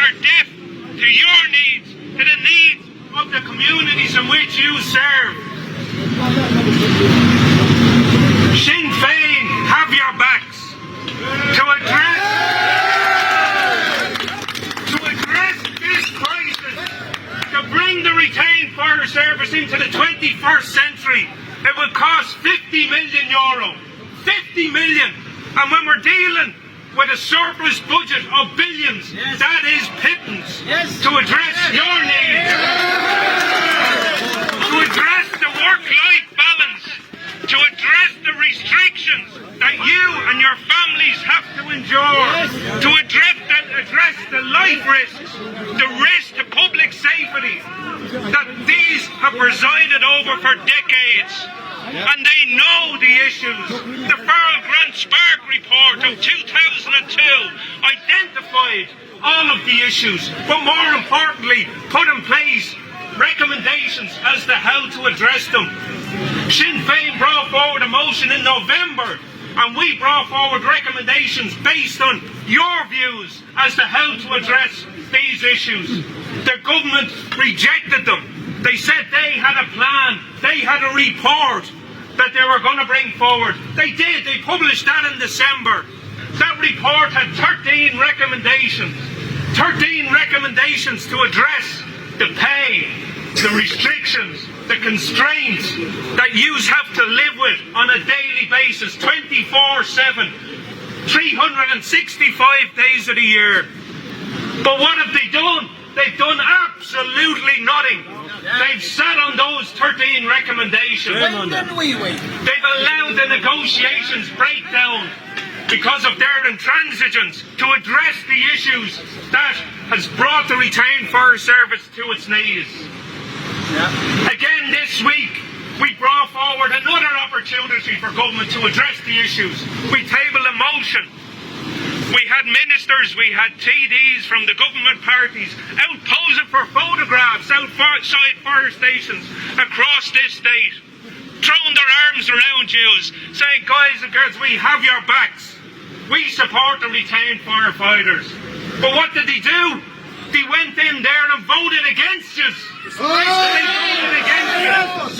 are deaf to your needs, to the needs of the communities in which you serve. Sinn Féin have your backs to address this crisis, to bring the retained fire service into the 21st century. It will cost €50 million. 50 million. And when we're dealing with a surplus budget of billions, that is pittance to address your needs, to address the work-life balance, to address the restrictions that you and your families have to endure, to address the life risks, the risk to public safety that these have presided over for decades. And they know the issues. The Farrell Grant Spark report of 2002 identified all of the issues, but more importantly, put in place recommendations as to how to address them. Sinn Féin brought forward a motion in November, and we brought forward recommendations based on your views as to how to address these issues. The government rejected them. They said they had a plan, they had a report that they were going to bring forward. They did, they published that in December. That report had 13 recommendations. 13 recommendations to address the pay, the restrictions, the constraints that yous have to live with on a daily basis, 24/7, 365 days of the year. But what have they done? They've done absolutely nothing. They've sat on those 13 recommendations. They've allowed the negotiations break down because of their intransigence to address the issues that has brought the retained fire service to its knees. Again this week, we brought forward another opportunity for government to address the issues. We tabled a motion. We had ministers, we had TDs from the government parties out posing for photographs outside fire stations across this state, throwing their arms around you, saying, guys and girls, we have your backs. We support the retained firefighters. But what did they do? They went in there and voted against us. They voted against us.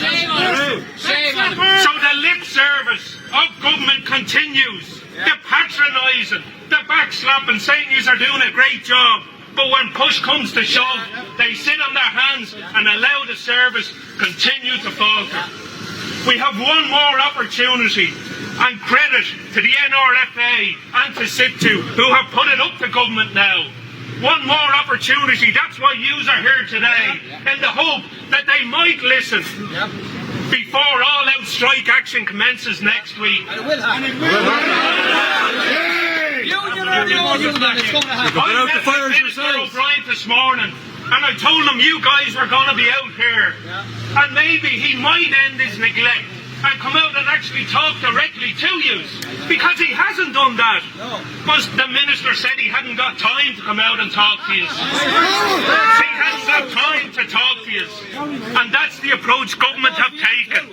So the lip service of government continues. The patronising, the backslapping, saying you are doing a great job. But when push comes to shove, they sit on their hands and allow the service continue to falter. We have one more opportunity, and credit to the NRFA and to SITTU, who have put it up to government now. One more opportunity. That's why yous are here today, in the hope that they might listen before all-out strike action commences next week. I met Mr. O'Brien this morning, and I told him you guys were going to be out here, and maybe he might end his neglect and come out and actually talk directly to you, because he hasn't done that. But the minister said he hadn't got time to come out and talk to you. He hasn't got time to talk to you, and that's the approach government have taken.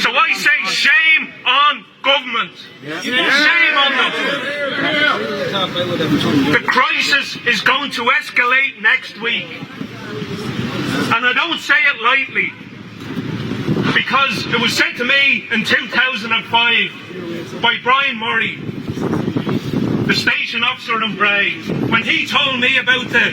So I say shame on government. Shame on them. The crisis is going to escalate next week, and I don't say it lightly, because it was said to me in 2005 by Brian Murray, the station officer in Bray, when he told me about the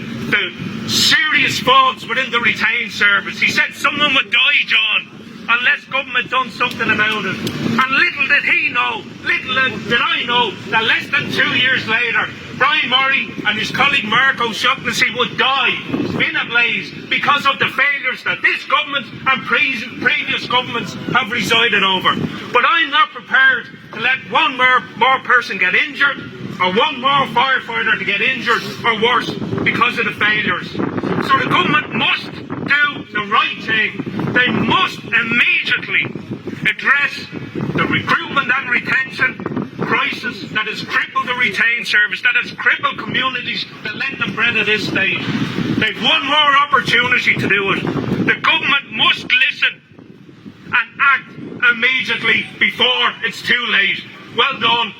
serious faults within the retained service. He said someone would die, John, unless government done something about it. And little did he know, little did I know, that less than 2 years later, Brian Murray and his colleague Mark O'Shaughnessy would die in a blaze because of the failures that this government and previous governments have presided over. But I'm not prepared to let one more person get injured, or one more firefighter to get injured or worse because of the failures. So the government must do the right thing. They must immediately address the recruitment and retention crisis that has crippled the retained service, that has crippled communities that lend them bread at this stage. They've one more opportunity to do it. The government must listen and act immediately before it's too late. Well done.